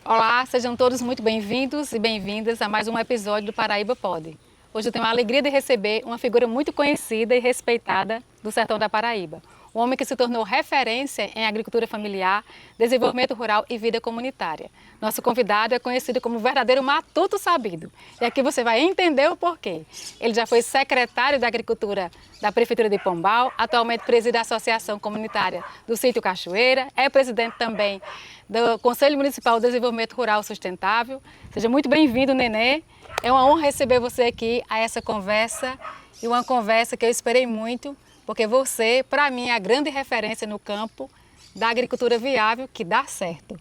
Olá, sejam todos muito bem-vindos e bem-vindas a mais um episódio do Paraíba Pode. Hoje eu tenho a alegria de receber uma figura muito conhecida e respeitada do sertão da Paraíba. Um homem que se tornou referência em agricultura familiar, desenvolvimento rural e vida comunitária. Nosso convidado é conhecido como o verdadeiro matuto sabido. E aqui você vai entender o porquê. Ele já foi secretário da Agricultura da Prefeitura de Pombal, atualmente preside a Associação Comunitária do Sítio Cachoeira, é presidente também do Conselho Municipal de Desenvolvimento Rural Sustentável. Seja muito bem-vindo, Nenê. É uma honra receber você aqui a essa conversa, e uma conversa que eu esperei muito, porque você, para mim, é a grande referência no campo da agricultura viável que dá certo.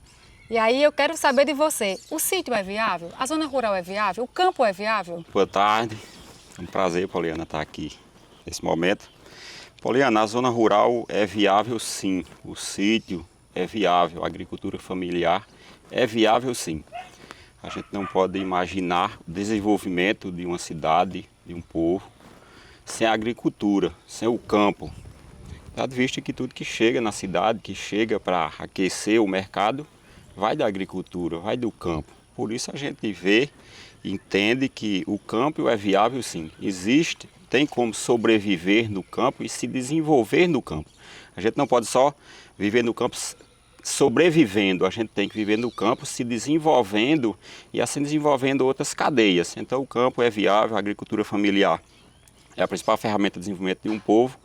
E aí eu quero saber de você, o sítio é viável? A zona rural é viável? O campo é viável? Boa tarde, é um prazer, Poliana, estar aqui nesse momento. Poliana, a zona rural é viável sim, o sítio é viável, a agricultura familiar é viável sim. A gente não pode imaginar o desenvolvimento de uma cidade, de um povo, sem a agricultura, sem o campo. Dado visto que tudo que chega na cidade, que chega para aquecer o mercado, vai da agricultura, vai do campo. Por isso a gente vê, entende que o campo é viável sim. Existe, tem como sobreviver no campo e se desenvolver no campo. A gente não pode só viver no campo sobrevivendo, a gente tem que viver no campo se desenvolvendo e assim desenvolvendo outras cadeias. Então o campo é viável, a agricultura familiar é a principal ferramenta de desenvolvimento de um povo.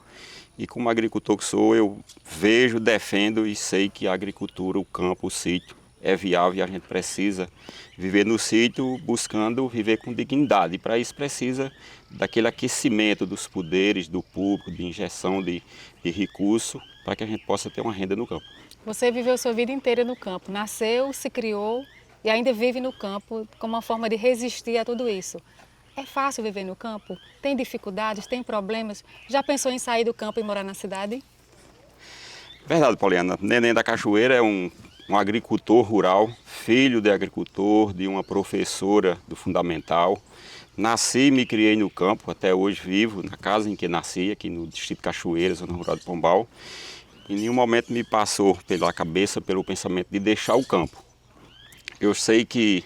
E como agricultor que sou, eu vejo, defendo e sei que a agricultura, o campo, o sítio é viável e a gente precisa viver no sítio buscando viver com dignidade. E para isso precisa daquele aquecimento dos poderes, do público, de injeção de recurso, para que a gente possa ter uma renda no campo. Você viveu sua vida inteira no campo, nasceu, se criou e ainda vive no campo como uma forma de resistir a tudo isso. É fácil viver no campo? Tem dificuldades, tem problemas? Já pensou em sair do campo e morar na cidade? Verdade, Poliana. Neném da Cachoeira é um agricultor rural, filho de agricultor, de uma professora do Fundamental. Nasci e me criei no campo, até hoje vivo na casa em que nasci, aqui no Distrito Cachoeira, zona rural de Pombal. Em nenhum momento me passou pela cabeça, pelo pensamento de deixar o campo. Eu sei que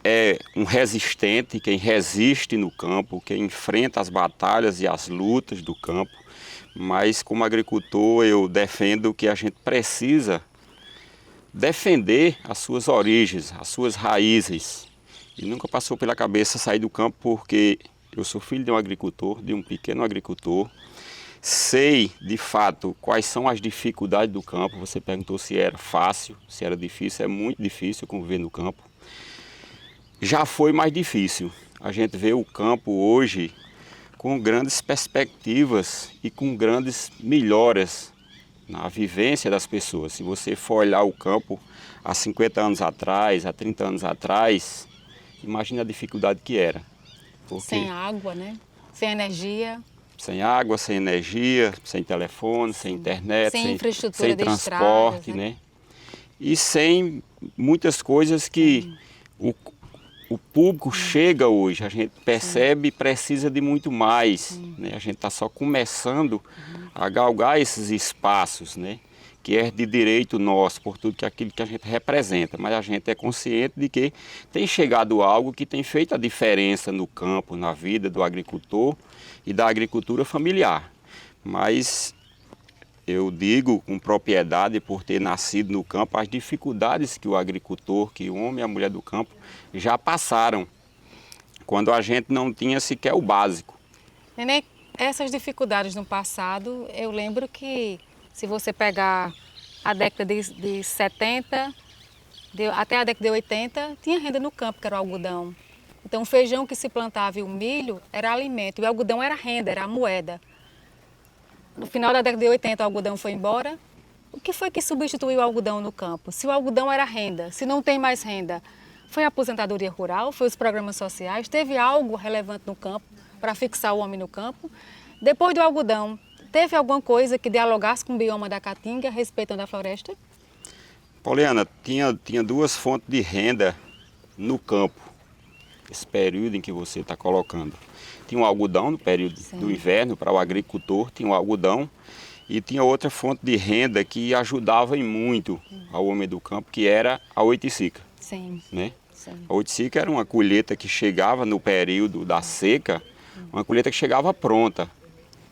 é um resistente, quem resiste no campo, quem enfrenta as batalhas e as lutas do campo, mas como agricultor eu defendo que a gente precisa defender as suas origens, as suas raízes. E nunca passou pela cabeça sair do campo porque eu sou filho de um agricultor, de um pequeno agricultor, sei de fato quais são as dificuldades do campo. Você perguntou se era fácil, se era difícil, é muito difícil conviver no campo. Já foi mais difícil. A gente vê o campo hoje com grandes perspectivas e com grandes melhoras na vivência das pessoas. Se você for olhar o campo há 50 anos atrás, há 30 anos atrás, imagine a dificuldade que era. Sem água, né? Sem energia. Sem água, sem energia, sem telefone, sem internet, sem infraestrutura sem de transporte, estradas, né? E sem muitas coisas que o público chega hoje, a gente percebe e precisa de muito mais. Né? A gente está só começando a galgar esses espaços, né? Que é de direito nosso, por tudo que aquilo que a gente representa. Mas a gente é consciente de que tem chegado algo que tem feito a diferença no campo, na vida do agricultor e da agricultura familiar. Mas eu digo com propriedade, por ter nascido no campo, as dificuldades que o agricultor, que o homem e a mulher do campo já passaram, quando a gente não tinha sequer o básico. Nenê, essas dificuldades no passado, eu lembro que se você pegar a década de 70, até a década de 80, tinha renda no campo, que era o algodão. Então o feijão que se plantava e o milho era alimento, e o algodão era renda, era a moeda. No final da década de 80 o algodão foi embora. O que foi que substituiu o algodão no campo? Se o algodão era renda, se não tem mais renda, foi a aposentadoria rural, foi os programas sociais, teve algo relevante no campo para fixar o homem no campo. Depois do algodão, teve alguma coisa que dialogasse com o bioma da Caatinga, respeitando a floresta? Poliana, tinha duas fontes de renda no campo, esse período em que você está colocando. Tinha o algodão no período do inverno para o agricultor, tinha o algodão E tinha outra fonte de renda que ajudava em muito ao homem do campo, que era a oiticica, Sim, né? sim. A oiticica era uma colheita que chegava no período da seca, uma colheita que chegava pronta,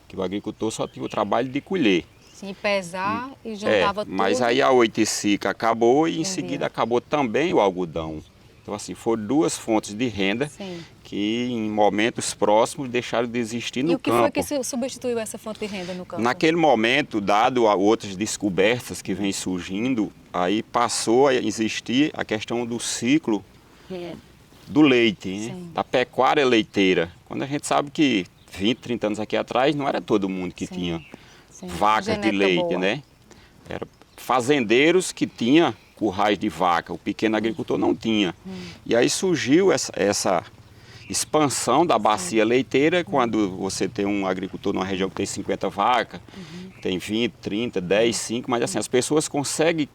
que o agricultor só tinha o trabalho de colher. Sim, pesar e juntava Mas tudo. aí a oiticica acabou e em Vendia. seguida acabou também o algodão. Então assim, foram duas fontes de renda Sim. que em momentos próximos deixaram de existir E no o que foi campo. que substituiu essa fonte de renda no campo? Naquele momento, dado a outras descobertas que vêm surgindo, aí passou a existir a questão do ciclo do leite, né? Sim. Da pecuária leiteira. Quando a gente sabe que 20, 30 anos aqui atrás não era todo mundo que Sim. tinha Sim. vacas de Genética leite, boa. né? Eram fazendeiros que tinham currais de vaca, o pequeno agricultor não tinha. E aí surgiu essa expansão da bacia leiteira, quando você tem um agricultor numa região que tem 50 vacas, tem 20, 30, 10, 5, mas assim, as pessoas conseguem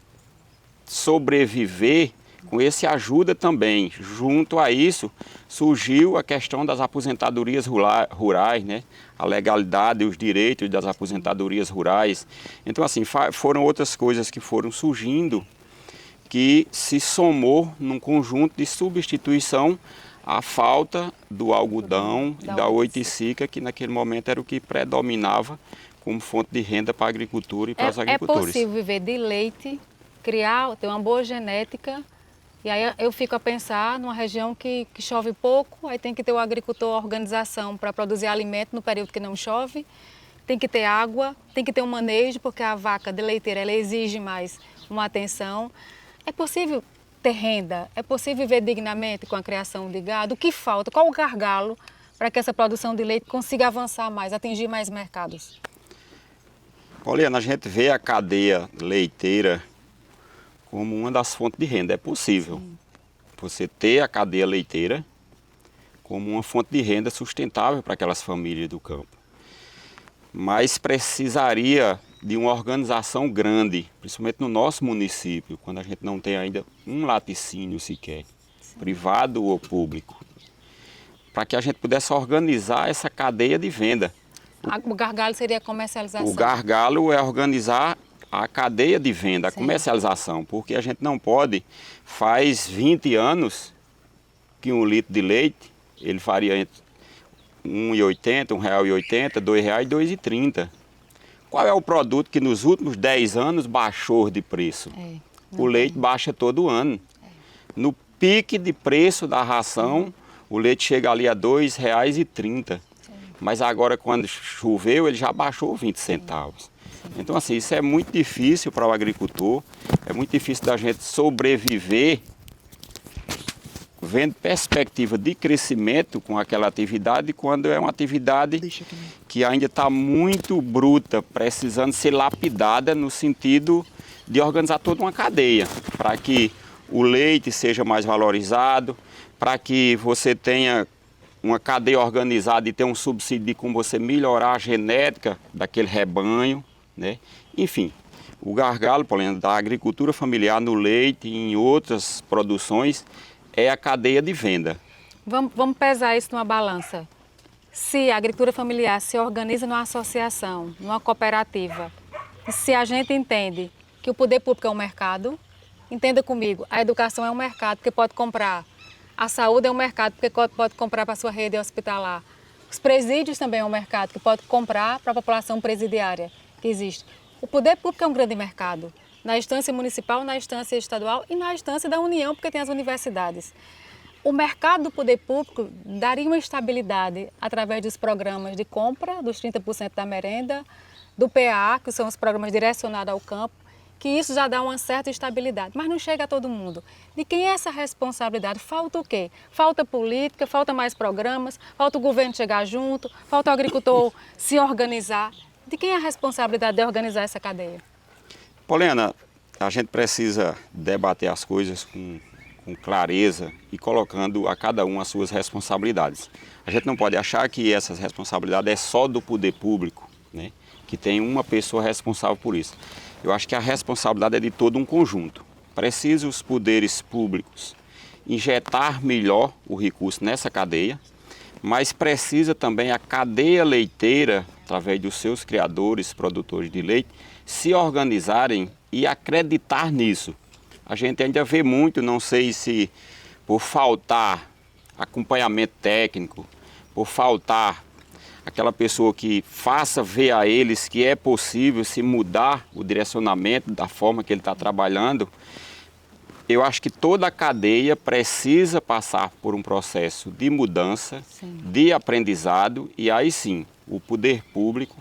sobreviver com esse ajuda também. Junto a isso, surgiu a questão das aposentadorias rurais, né? A legalidade e os direitos das aposentadorias rurais. Então, assim, foram outras coisas que foram surgindo que se somou num conjunto de substituição à falta do algodão e da oiticica, que naquele momento era o que predominava como fonte de renda para a agricultura e para os É agricultores. possível viver de leite, criar, ter uma boa genética. E aí eu fico a pensar numa região que chove pouco, aí tem que ter o agricultor, a organização para produzir alimento no período que não chove, tem que ter água, tem que ter um manejo, porque a vaca de leiteira ela exige mais uma atenção. É possível ter renda? É possível viver dignamente com a criação de gado? O que falta? Qual o gargalo para que essa produção de leite consiga avançar mais, atingir mais mercados? Poliana, a gente vê a cadeia leiteira como uma das fontes de renda. É possível você ter a cadeia leiteira como uma fonte de renda sustentável para aquelas famílias do campo. Mas precisaria de uma organização grande, principalmente no nosso município, quando a gente não tem ainda um laticínio sequer, privado ou público, para que a gente pudesse organizar essa cadeia de venda. O gargalo seria a comercialização. O gargalo é organizar a cadeia de venda, a Sim. comercialização, porque a gente não pode, faz 20 anos que um litro de leite, ele varia entre R$1,80, R$1,80, R$2 e R$2,30. Qual é o produto que nos últimos 10 anos baixou de preço? O leite baixa todo ano. No pique de preço da ração, o leite chega ali a R$2,30. Mas agora, quando choveu, ele já baixou 20 centavos. Então, assim, isso é muito difícil para o agricultor, é muito difícil da gente sobreviver vendo perspectiva de crescimento com aquela atividade, quando é uma atividade que ainda está muito bruta, precisando ser lapidada no sentido de organizar toda uma cadeia, para que o leite seja mais valorizado, para que você tenha uma cadeia organizada e ter um subsídio de como você melhorar a genética daquele rebanho, né? Enfim, o gargalo, Poliana, da agricultura familiar no leite e em outras produções é a cadeia de venda. Vamos pesar isso numa balança. Se a agricultura familiar se organiza numa associação, numa cooperativa, e se a gente entende que o poder público é um mercado, entenda comigo, a educação é um mercado porque pode comprar, a saúde é um mercado porque pode comprar para a sua rede hospitalar, os presídios também é um mercado que pode comprar para a população presidiária que existe. O poder público é um grande mercado, na instância municipal, na instância estadual e na instância da União, porque tem as universidades. O mercado do poder público daria uma estabilidade através dos programas de compra, dos 30% da merenda, do PA, que são os programas direcionados ao campo, que isso já dá uma certa estabilidade, mas não chega a todo mundo. De quem é essa responsabilidade? Falta o quê? Falta política, falta mais programas, falta o governo chegar junto, falta o agricultor se organizar. De quem é a responsabilidade de organizar essa cadeia? Poliana, a gente precisa debater as coisas com clareza e colocando a cada um as suas responsabilidades. A gente não pode achar que essas responsabilidades é só do poder público, né? Que tem uma pessoa responsável por isso. Eu acho que a responsabilidade é de todo um conjunto. Precisa os poderes públicos injetar melhor o recurso nessa cadeia, mas precisa também a cadeia leiteira através dos seus criadores, produtores de leite, se organizarem e acreditar nisso. A gente ainda vê muito, não sei se por faltar acompanhamento técnico, por faltar aquela pessoa que faça ver a eles que é possível se mudar o direcionamento da forma que ele está trabalhando. Eu acho que toda a cadeia precisa passar por um processo de mudança, sim, de aprendizado, e aí sim, o poder público,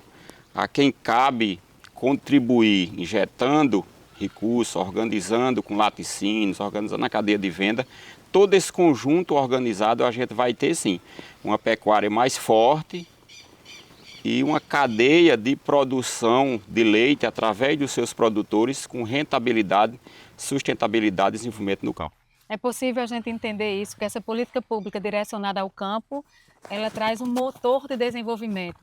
a quem cabe contribuir injetando recursos, organizando com laticínios, organizando a cadeia de venda, todo esse conjunto organizado a gente vai ter sim uma pecuária mais forte e uma cadeia de produção de leite através dos seus produtores com rentabilidade, sustentabilidade e desenvolvimento no campo. É possível a gente entender isso, que essa política pública direcionada ao campo, ela traz um motor de desenvolvimento.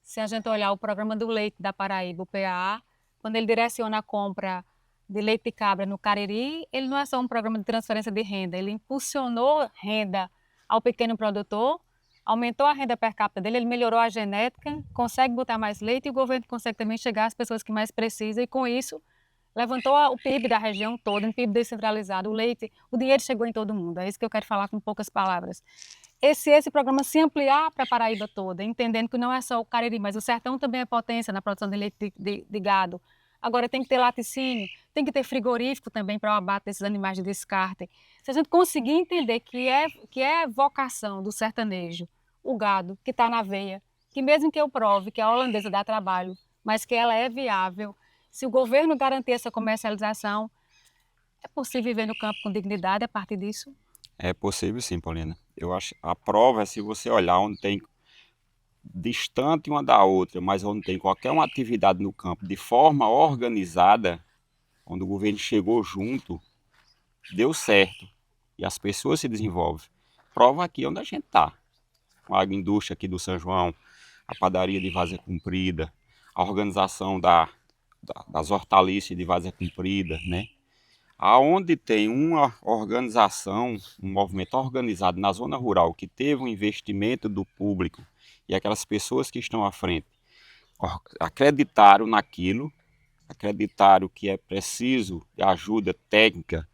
Se a gente olhar o programa do leite da Paraíba, o PAA, quando ele direciona a compra de leite de cabra no Cariri, ele não é só um programa de transferência de renda, ele impulsionou renda ao pequeno produtor, aumentou a renda per capita dele, ele melhorou a genética, consegue botar mais leite e o governo consegue também chegar às pessoas que mais precisam e com isso levantou o PIB da região toda, um PIB descentralizado, o leite, o dinheiro chegou em todo mundo, é isso que eu quero falar com poucas palavras. Esse programa se ampliar para a Paraíba toda, entendendo que não é só o Cariri, mas o sertão também é potência na produção de leite de gado. Agora tem que ter laticínio, tem que ter frigorífico também para o abate desses animais de descarte. Se a gente conseguir entender que é vocação do sertanejo, o gado que está na veia, que mesmo que eu prove que a holandesa dá trabalho, mas que ela é viável, se o governo garantir essa comercialização, é possível viver no campo com dignidade a partir disso? É possível sim, Paulina. Eu acho a prova é se você olhar onde tem distante uma da outra, mas onde tem qualquer uma atividade no campo de forma organizada, onde o governo chegou junto, deu certo e as pessoas se desenvolvem. Prova aqui onde a gente está. A agroindústria aqui do São João, a padaria de Várzea Comprida, a organização das hortaliças de Várzea Comprida, né? Aonde tem uma organização, um movimento organizado na zona rural que teve um investimento do público e aquelas pessoas que estão à frente acreditaram naquilo, acreditaram que é preciso de ajuda técnica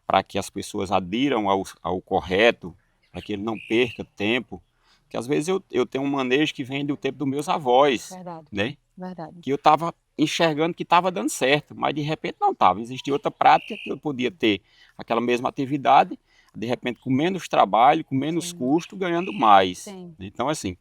para que as pessoas adiram ao correto, para que ele não perca tempo, que às vezes eu tenho um manejo que vem do tempo dos meus avós, Verdade, né? verdade. Que eu estava enxergando que estava dando certo, mas de repente não estava. Existia outra prática que eu podia ter aquela mesma atividade, de repente com menos trabalho, com menos Sim. custo, ganhando mais. Sim. Então, assim,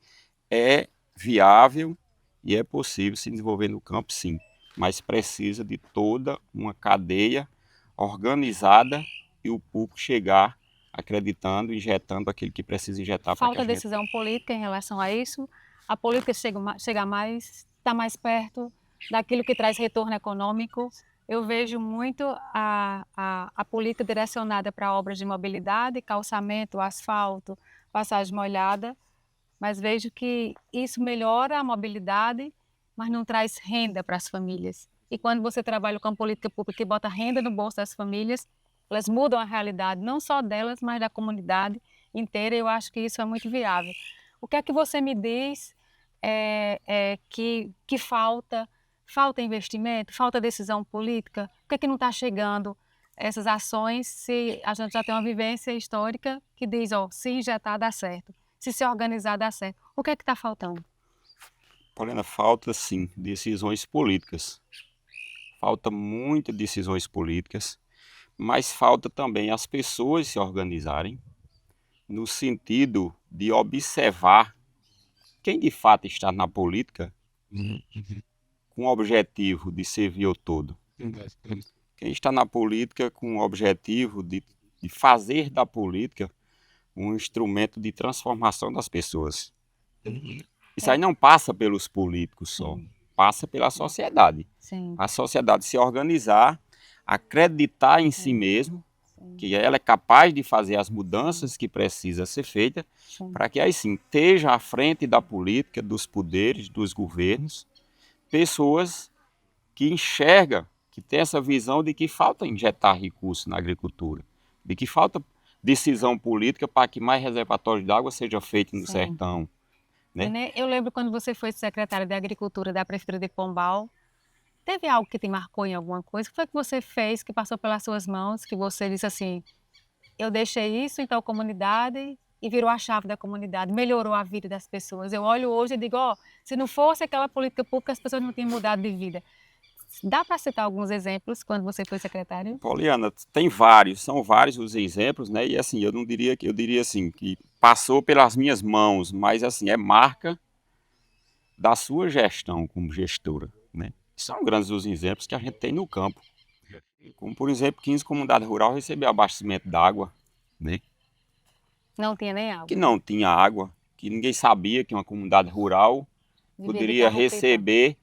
é viável e é possível se desenvolver no campo, sim, mas precisa de toda uma cadeia organizada e o público chegar acreditando, injetando aquilo que precisa injetar. Falta decisão política em relação a isso. A política chega mais, está mais perto daquilo que traz retorno econômico. Eu vejo muito a política direcionada para obras de mobilidade, calçamento, asfalto, passagem molhada, mas vejo que isso melhora a mobilidade, mas não traz renda para as famílias. E quando você trabalha com a política pública e bota renda no bolso das famílias, elas mudam a realidade, não só delas, mas da comunidade inteira. Eu acho que isso é muito viável. O que é que você me diz que falta? Falta investimento? Falta decisão política? Por que é que não está chegando essas ações se a gente já tem uma vivência histórica que diz, ó, se injetar dá certo, se organizar dá certo? O que é que está faltando? Paulina, falta sim decisões políticas. Falta muitas decisões políticas, mas falta também as pessoas se organizarem no sentido de observar quem de fato está na política com o objetivo de servir o todo. Quem está na política com o objetivo de fazer da política um instrumento de transformação das pessoas. Isso aí não passa pelos políticos só, passa pela sociedade. Sim. A sociedade se organizar, acreditar em si mesmo, que ela é capaz de fazer as mudanças que precisa ser feita, para que aí sim esteja à frente da política, dos poderes, dos governos, pessoas que enxergam, que têm essa visão de que falta injetar recursos na agricultura, de que falta decisão política para que mais reservatórios de água sejam feitos no sertão, né? Nenê, eu lembro quando você foi secretária de Agricultura da Prefeitura de Pombal, teve algo que te marcou em alguma coisa? O que foi que você fez, que passou pelas suas mãos, que você disse assim, eu deixei isso em tal comunidade e virou a chave da comunidade, melhorou a vida das pessoas. Eu olho hoje e digo, ó, se não fosse aquela política pública, as pessoas não tinham mudado de vida. Dá para citar alguns exemplos quando você foi secretário? Poliana, tem vários, são vários os exemplos, né? E assim, eu não diria que eu diria assim que passou pelas minhas mãos, mas assim, é marca da sua gestão como gestora, né? São grandes os exemplos que a gente tem no campo. Como por exemplo, 15 comunidades rurais receberam abastecimento d'água, né? Não tinha nem Que água. não tinha água, que ninguém sabia que uma comunidade rural Vivia de poderia carro-pipa. receber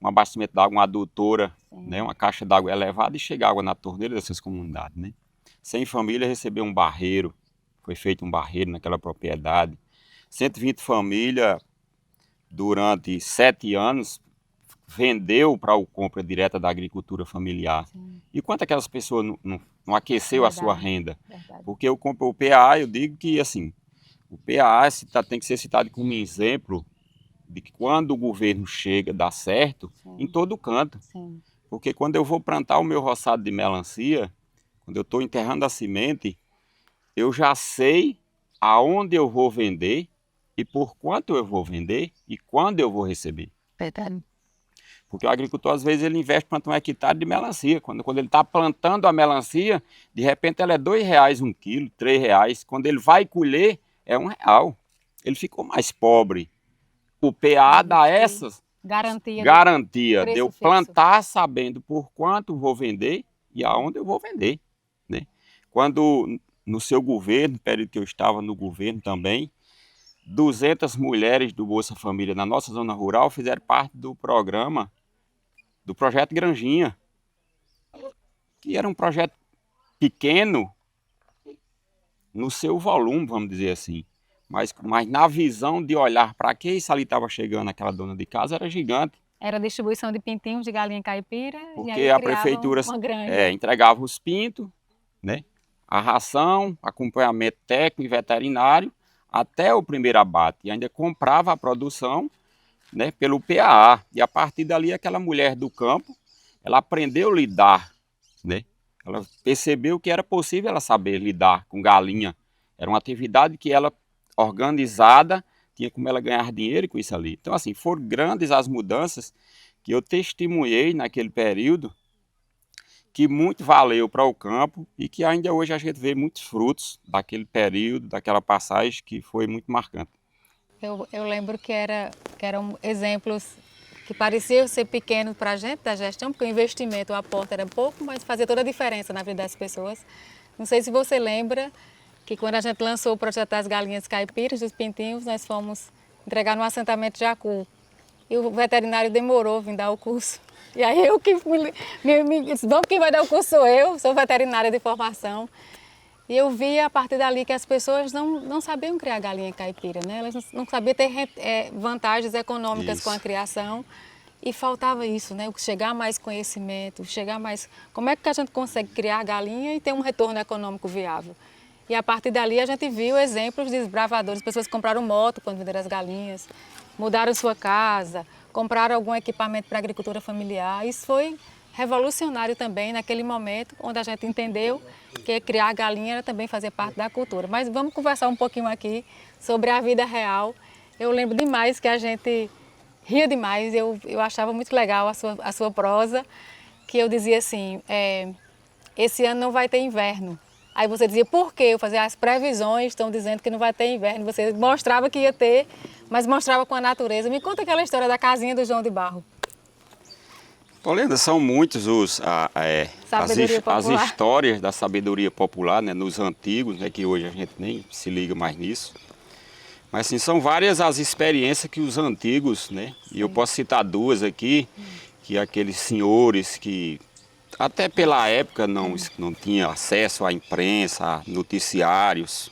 um abastecimento d'água, uma adutora, Sim. né, uma caixa d'água elevada e chegar água na torneira dessas comunidades, né? 100 famílias receberam um barreiro, foi feito um barreiro naquela propriedade. 120 famílias, durante 7 anos, vendeu para a compra direta da agricultura familiar. Sim. E quanto aquelas pessoas não aqueceu a sua Verdade, renda? verdade. Porque eu compro o PA, eu digo que assim, o PA tem que ser citado como exemplo de que quando o governo chega, dá certo, Sim. em todo canto. Sim. Porque quando eu vou plantar o meu roçado de melancia, quando eu estou enterrando a semente, eu já sei aonde eu vou vender e por quanto eu vou vender e quando eu vou receber. Verdade. Porque o agricultor, às vezes, ele investe para um hectare de melancia. Quando ele está plantando a melancia, de repente ela é R$ 2 um quilo, R$ 3. Quando ele vai colher, é R$ 1. Ele ficou mais pobre. O PA dá essas garantia de eu preço fixo. plantar sabendo por quanto vou vender e aonde eu vou vender, né? Quando no seu governo, no período que eu estava no governo também, 200 mulheres do Bolsa Família na nossa zona rural fizeram parte do programa, do projeto Granjinha, que era um projeto pequeno no seu volume, vamos dizer assim. Mas na visão de olhar para que isso ali estava chegando, aquela dona de casa, era gigante. Era distribuição de pintinhos de galinha caipira e Porque aí a criavam prefeitura uma granja. entregava os pintos, né? A ração, acompanhamento técnico e veterinário, até o primeiro abate. E ainda comprava a produção, né, pelo PAA. E a partir dali, aquela mulher do campo, ela aprendeu a lidar, né? Ela percebeu que era possível ela saber lidar com galinha. Era uma atividade que ela, organizada, tinha como ela ganhar dinheiro com isso ali. Então, assim, foram grandes as mudanças que eu testemunhei naquele período, que muito valeu para o campo e que ainda hoje a gente vê muitos frutos daquele período, daquela passagem que foi muito marcante. Eu lembro que eram exemplos que pareciam ser pequenos para a gente da gestão, porque o investimento, o aporte era pouco, mas fazia toda a diferença na vida das pessoas. Não sei se você lembra que quando a gente lançou o projeto das galinhas caipiras, dos pintinhos, nós fomos entregar no assentamento de Jacu. E o veterinário demorou a vir dar o curso. E aí eu que disse, vamos, quem vai dar o curso sou eu, sou veterinária de formação. E eu vi a partir dali que as pessoas não sabiam criar galinha caipira, né? Elas não sabiam ter vantagens econômicas Isso. com a criação. E faltava isso, né? Chegar mais conhecimento, chegar mais... Como é que a gente consegue criar galinha e ter um retorno econômico viável? E a partir dali a gente viu exemplos de desbravadores, pessoas que compraram moto quando venderam as galinhas, mudaram sua casa, compraram algum equipamento para agricultura familiar. Isso foi revolucionário também naquele momento, onde a gente entendeu que criar galinha era também fazer parte da cultura. Mas vamos conversar um pouquinho aqui sobre a vida real. Eu lembro demais que a gente ria demais, eu achava muito legal a sua prosa, que eu dizia assim, esse ano não vai ter inverno. Aí você dizia, por quê? Eu fazia, as previsões estão dizendo que não vai ter inverno. Você mostrava que ia ter, mas mostrava com a natureza. Me conta aquela história da casinha do João de Barro. Poliana, são muitos as Popular. histórias da sabedoria popular, né, nos antigos, né, que hoje a gente nem se liga mais nisso. Mas assim, são várias as experiências que os antigos, né, e eu posso citar duas aqui, que aqueles senhores que até pela época não tinha acesso à imprensa, a noticiários,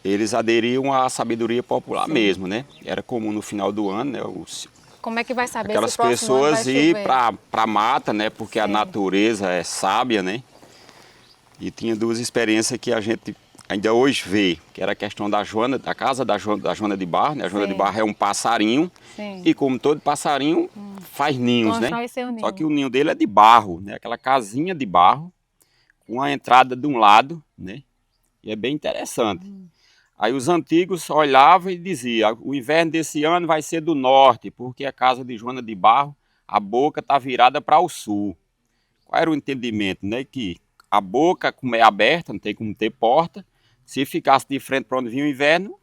eles aderiam à sabedoria popular mesmo, né? Era comum no final do ano, né, Como é que vai saber aquelas se o próximo ano vai pessoas ir chover? para a mata, né? Porque a Sim. natureza é sábia, né? E tinha duas experiências que a gente ainda hoje vê, que era a questão da Joana, da casa da Joana de Barro, né? A Joana Sim. de Barro é um passarinho, Sim. e como todo passarinho, faz ninhos, né? Constrói seu Só ninho. que o ninho dele é de barro, né? Aquela casinha de barro, com a entrada de um lado, né? E é bem interessante. Aí os antigos olhavam e diziam, o inverno desse ano vai ser do norte, porque a casa de Joana de Barro, a boca está virada para o sul. Qual era o entendimento, né? Que a boca, como é aberta, não tem como ter porta, se ficasse de frente para onde vinha o inverno,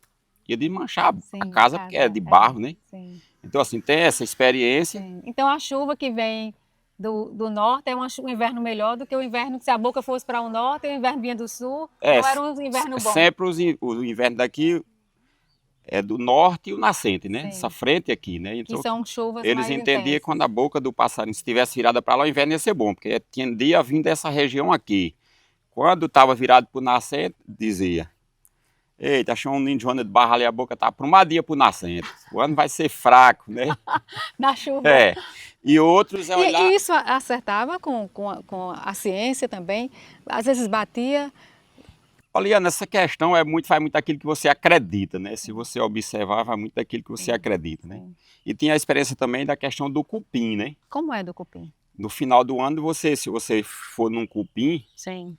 ia desmanchar Sim, a casa, porque é de barro, né? Sim, Então, assim, tem essa experiência. sim. Então a chuva que vem do norte é um inverno melhor do que o inverno, se a boca fosse para o norte e o inverno vinha do sul, É, não era um inverno bom. sempre o inverno daqui é do norte e o nascente, né? Sim. Essa frente aqui, né? Que Então, são chuvas eles mais entendiam que intensas. quando a boca do passarinho estivesse virada para lá, o inverno ia ser bom, porque tendia a vir dessa região aqui. Quando estava virado para o nascente, dizia: eita, achou um ninho de Joana de Barro ali, a boca está prumadinha para o nascente. O ano vai ser fraco, né? Na chuva. É. E outros é olhar. E isso acertava com a ciência também? Às vezes batia. Poliana, essa questão vai muito daquilo que você acredita, né? Se você observar, vai muito daquilo que você acredita, né? Sim. E tem a experiência também da questão do cupim, né? Como é do cupim? No final do ano, se você for num cupim, Sim.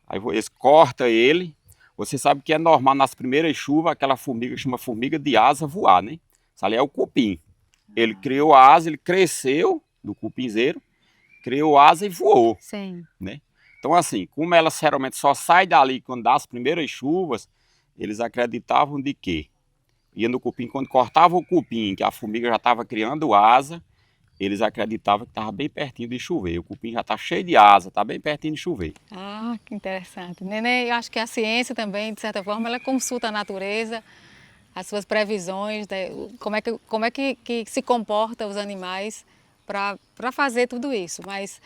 aí você corta ele, você sabe que é normal nas primeiras chuvas, aquela formiga que chama formiga de asa voar, né? Isso ali é o cupim. Ele criou a asa, ele cresceu do cupinzeiro, criou asa e voou, Sim. né? Então, assim, como ela geralmente só sai dali quando dá as primeiras chuvas, eles acreditavam de quê? Ia no cupim, quando cortava o cupim, que a formiga já estava criando asa, eles acreditavam que estava bem pertinho de chover. O cupim já está cheio de asa, está bem pertinho de chover. Ah, que interessante. Nenê, eu acho que a ciência também, de certa forma, ela consulta a natureza, as suas previsões, né, como é que se comporta os animais para fazer tudo isso. Mas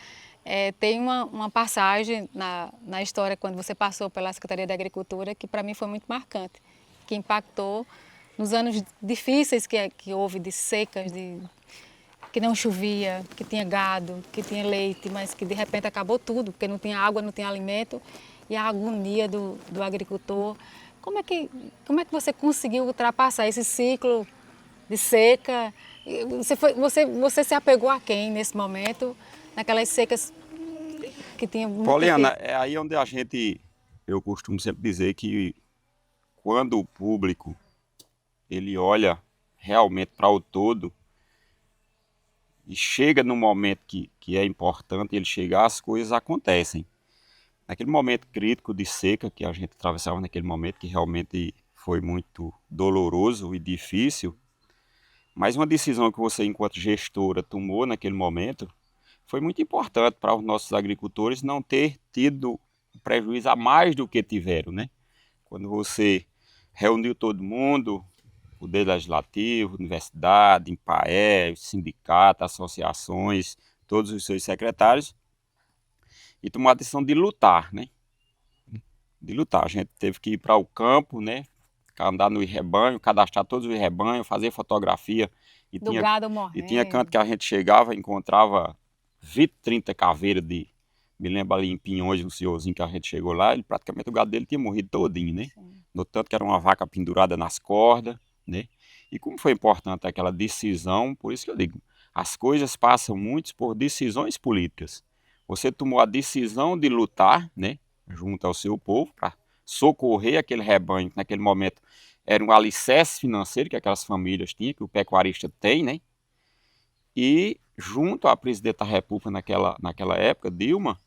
tem uma passagem na história, quando você passou pela Secretaria de Agricultura, que para mim foi muito marcante, que impactou nos anos difíceis que houve de secas, que não chovia, que tinha gado, que tinha leite, mas que de repente acabou tudo, porque não tinha água, não tinha alimento, e a agonia do agricultor. Como é que você conseguiu ultrapassar esse ciclo de seca? Você se apegou a quem nesse momento, naquelas secas que tinha muito Poliana, difícil? é aí onde eu costumo sempre dizer que quando o público ele olha realmente para o todo e chega no momento que é importante ele chegar, as coisas acontecem. Naquele momento crítico de seca que a gente atravessava naquele momento, que realmente foi muito doloroso e difícil, mas uma decisão que você, enquanto gestora, tomou naquele momento, foi muito importante para os nossos agricultores não ter tido prejuízo a mais do que tiveram, né? Quando você reuniu todo mundo, poder legislativo, universidade, INPAE, sindicato, associações, todos os seus secretários, e tomou a decisão de lutar, né? De lutar. A gente teve que ir para o campo, né? Andar no rebanho, cadastrar todos os rebanhos, fazer fotografia. Do gado E tinha canto morrendo. que a gente chegava e encontrava 20, 30 caveiras de... Me lembro ali em Pinhões, um senhorzinho que a gente chegou lá, ele praticamente o gado dele tinha morrido todinho, né? Sim. No tanto que era uma vaca pendurada nas cordas, né? E como foi importante aquela decisão, por isso que eu digo, as coisas passam muito por decisões políticas. Você tomou a decisão de lutar, né? Junto ao seu povo, para socorrer aquele rebanho, que naquele momento era um alicerce financeiro que aquelas famílias tinham, que o pecuarista tem, né? E junto à presidenta da República naquela época, Dilma,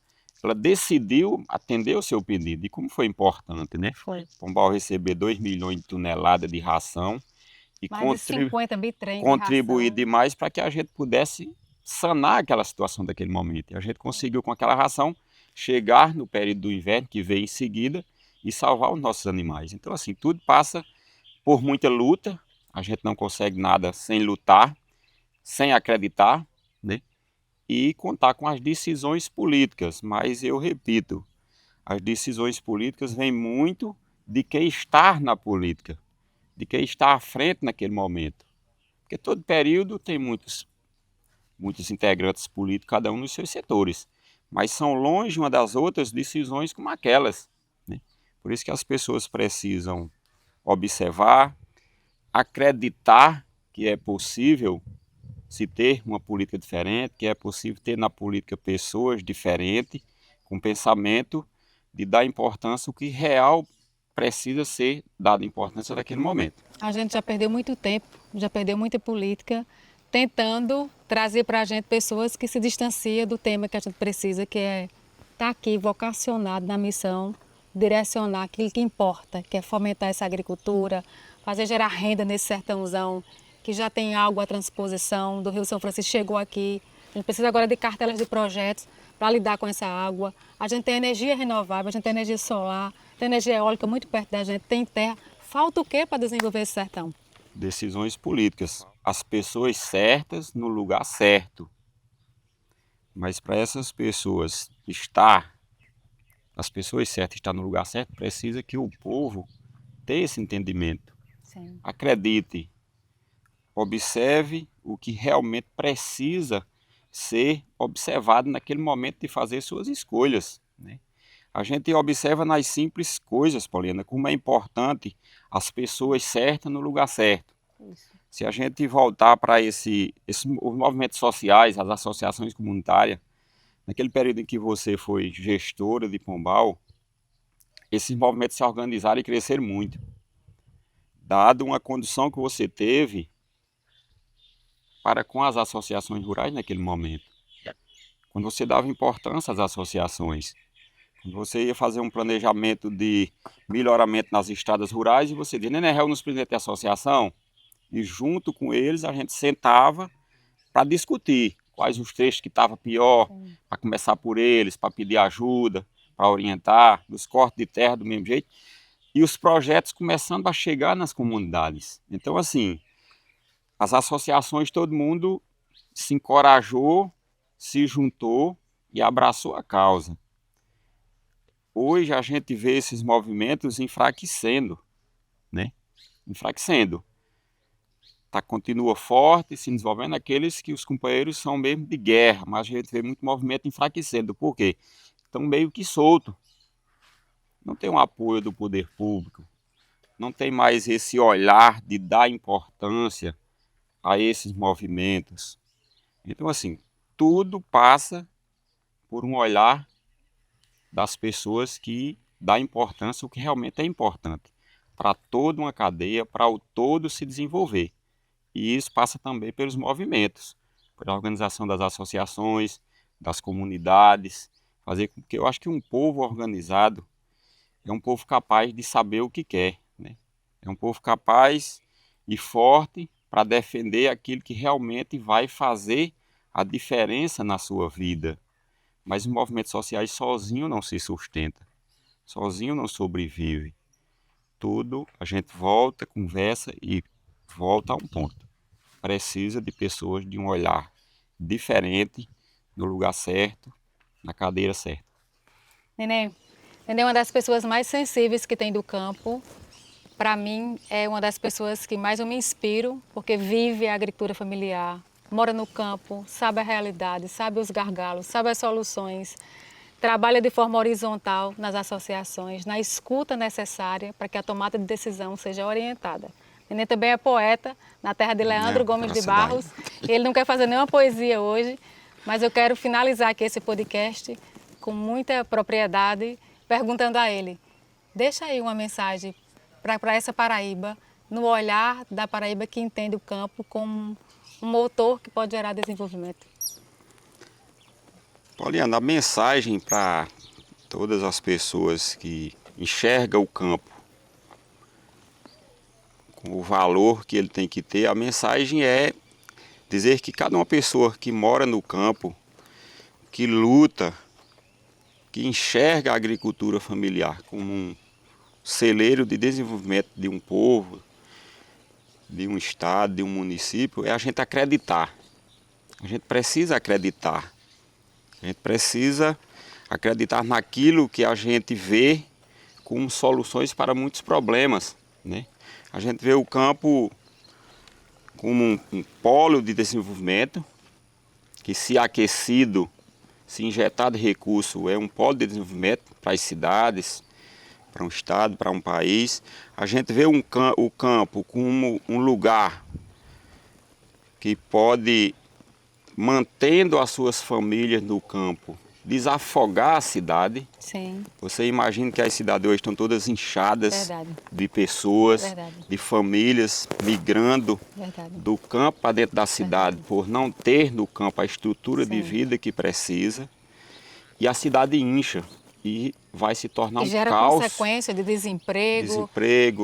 ela decidiu atender o seu pedido. E como foi importante, né? Foi. Pombal receber 2 milhões de toneladas de ração e Mais de 50 bitrem de contribuir ração. demais para que a gente pudesse sanar aquela situação daquele momento. E a gente conseguiu, com aquela ração, chegar no período do inverno, que veio em seguida, e salvar os nossos animais. Então, assim, tudo passa por muita luta. A gente não consegue nada sem lutar, sem acreditar, né? E contar com as decisões políticas. Mas eu repito, as decisões políticas vêm muito de quem está na política, de quem está à frente naquele momento. Porque todo período tem muitos integrantes políticos, cada um nos seus setores. Mas são longe uma das outras decisões como aquelas, né? Por isso que as pessoas precisam observar, acreditar que é possível se ter uma política diferente, que é possível ter na política pessoas diferentes, com pensamento de dar importância ao que real precisa ser dado importância naquele momento. A gente já perdeu muito tempo, já perdeu muita política, tentando trazer para a gente pessoas que se distanciam do tema que a gente precisa, que é estar aqui vocacionado na missão, direcionar aquilo que importa, que é fomentar essa agricultura, fazer gerar renda nesse sertãozão, que já tem água à transposição, do Rio São Francisco chegou aqui. A gente precisa agora de cartelas de projetos para lidar com essa água. A gente tem energia renovável, a gente tem energia solar, tem energia eólica muito perto da gente, tem terra. Falta o que para desenvolver esse sertão? Decisões políticas. As pessoas certas no lugar certo. Mas para essas pessoas as pessoas certas estar no lugar certo, precisa que o povo tenha esse entendimento. Sim. Acredite, observe o que realmente precisa ser observado naquele momento de fazer suas escolhas, né? A gente observa nas simples coisas, Paulina, como é importante as pessoas certas no lugar certo. Isso. Se a gente voltar para os movimentos sociais, as associações comunitárias, naquele período em que você foi gestora de Pombal, esses movimentos se organizaram e cresceram muito. Dado uma condição que você teve para com as associações rurais naquele momento. Quando você dava importância às associações, quando você ia fazer um planejamento de melhoramento nas estradas rurais, e você dizia, né, reúne os presidentes da associação, e junto com eles a gente sentava para discutir quais os trechos que estavam pior, para começar por eles, para pedir ajuda, para orientar, dos cortes de terra do mesmo jeito, e os projetos começando a chegar nas comunidades. Então, assim, as associações, todo mundo se encorajou, se juntou e abraçou a causa. Hoje a gente vê esses movimentos enfraquecendo, né? Enfraquecendo. Continua forte, se desenvolvendo aqueles que os companheiros são mesmo de guerra, mas a gente vê muito movimento enfraquecendo. Por quê? Estão meio que soltos. Não tem um apoio do poder público. Não tem mais esse olhar de dar importância a esses movimentos. Então, assim, tudo passa por um olhar das pessoas que dá importância ao que realmente é importante para toda uma cadeia, para o todo se desenvolver. E isso passa também pelos movimentos, pela organização das associações, das comunidades, fazer com que eu acho que um povo organizado é um povo capaz de saber o que quer, né? É um povo capaz e forte para defender aquilo que realmente vai fazer a diferença na sua vida. Mas os movimentos sociais sozinho não se sustenta, sozinho não sobrevive. Tudo a gente volta, conversa e volta a um ponto. Precisa de pessoas de um olhar diferente, no lugar certo, na cadeira certa. Neném é uma das pessoas mais sensíveis que tem do campo. Para mim, é uma das pessoas que mais eu me inspiro, porque vive a agricultura familiar, mora no campo, sabe a realidade, sabe os gargalos, sabe as soluções, trabalha de forma horizontal nas associações, na escuta necessária para que a tomada de decisão seja orientada. Neném também é poeta, na terra de Leandro Gomes de Barros. Ele não quer fazer nenhuma poesia hoje, mas eu quero finalizar aqui esse podcast com muita propriedade, perguntando a ele, deixa aí uma mensagem para essa Paraíba, no olhar da Paraíba que entende o campo como um motor que pode gerar desenvolvimento. Poliana, a mensagem para todas as pessoas que enxergam o campo com o valor que ele tem que ter, a mensagem é dizer que cada uma pessoa que mora no campo, que luta, que enxerga a agricultura familiar como um celeiro de desenvolvimento de um povo, de um estado, de um município, é a gente acreditar. A gente precisa acreditar. A gente precisa acreditar naquilo que a gente vê como soluções para muitos problemas, né? A gente vê o campo como um polo de desenvolvimento, que se aquecido, se injetar de recurso, é um polo de desenvolvimento para as cidades, para um estado, para um país. A gente vê o campo como um lugar que pode, mantendo as suas famílias no campo, desafogar a cidade. Sim. Você imagina que as cidades hoje estão todas inchadas Verdade. de pessoas, Verdade. de famílias migrando Verdade. do campo para dentro da cidade, por não ter no campo a estrutura de Sim. vida que precisa. E a cidade incha e vai se tornar E um gera caos. consequência de desemprego,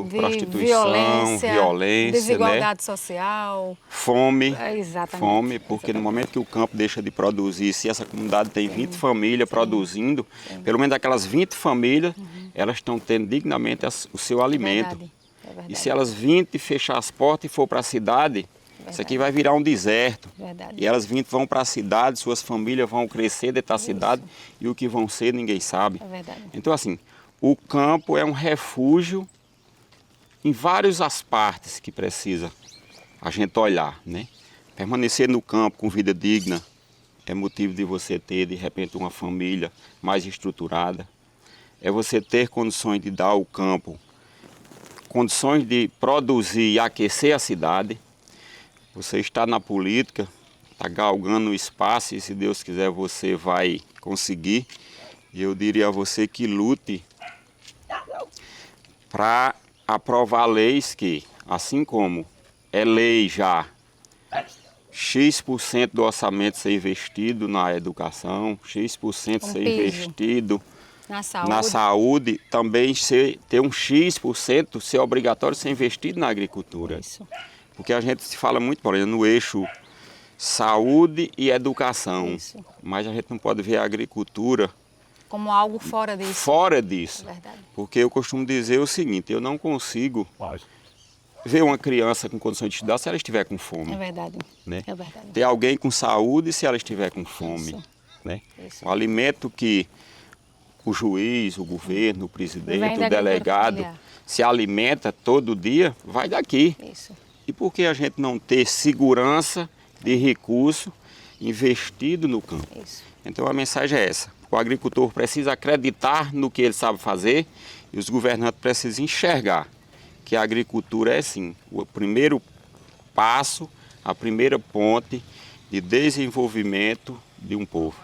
de Prostituição, violência, desigualdade né? social. Fome, Exatamente. fome, porque no momento que o campo deixa de produzir, se essa comunidade tem 20 famílias produzindo, pelo menos aquelas 20 famílias, elas estão tendo dignamente o seu alimento. Verdade. É verdade. E se elas 20 fechar as portas e for para a cidade, isso aqui vai virar um deserto. Verdade. E elas 20 vão para a cidade, suas famílias vão crescer dentro da cidade e o que vão ser ninguém sabe. É verdade. Então assim, o campo é um refúgio em várias as partes que precisa a gente olhar, né? Permanecer no campo com vida digna é motivo de você ter de repente uma família mais estruturada. É você ter condições de dar ao campo condições de produzir e aquecer a cidade. Você está na política, está galgando o espaço e se Deus quiser você vai conseguir. E eu diria a você que lute para aprovar leis que, assim como é lei já, X% do orçamento ser investido na educação, X% ser investido na saúde, também ter um X% ser obrigatório ser investido na agricultura. Isso. Porque a gente se fala muito, por exemplo, no eixo saúde e educação, Isso. mas a gente não pode ver a agricultura como algo fora disso. Fora disso. Verdade. Porque eu costumo dizer o seguinte, eu não consigo ver uma criança com condições de estudar se ela estiver com fome. É verdade. Né? É verdade. Ter alguém com saúde se ela estiver com fome. Isso. Né? Isso. O alimento que o juiz, o governo, o presidente, o delegado se alimenta todo dia, vai daqui. Isso. E por que a gente não ter segurança de recurso investido no campo? Isso. Então a mensagem é essa. O agricultor precisa acreditar no que ele sabe fazer e os governantes precisam enxergar que a agricultura é sim o primeiro passo, a primeira ponte de desenvolvimento de um povo.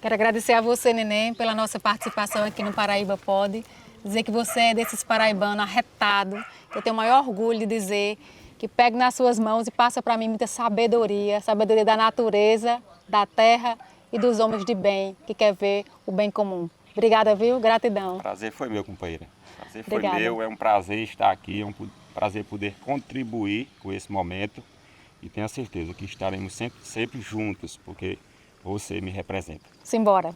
Quero agradecer a você, Neném, pela nossa participação aqui no Paraíba Pode. Dizer que você é desses paraibanos arretados. Eu tenho o maior orgulho de dizer que pegue nas suas mãos e passa para mim muita sabedoria, sabedoria da natureza, da terra e dos homens de bem, que quer ver o bem comum. Obrigada, viu? Gratidão. Prazer foi meu, companheira. Prazer Obrigada. foi meu, é um prazer estar aqui, é um prazer poder contribuir com esse momento e tenho a certeza que estaremos sempre juntos, porque você me representa. Simbora.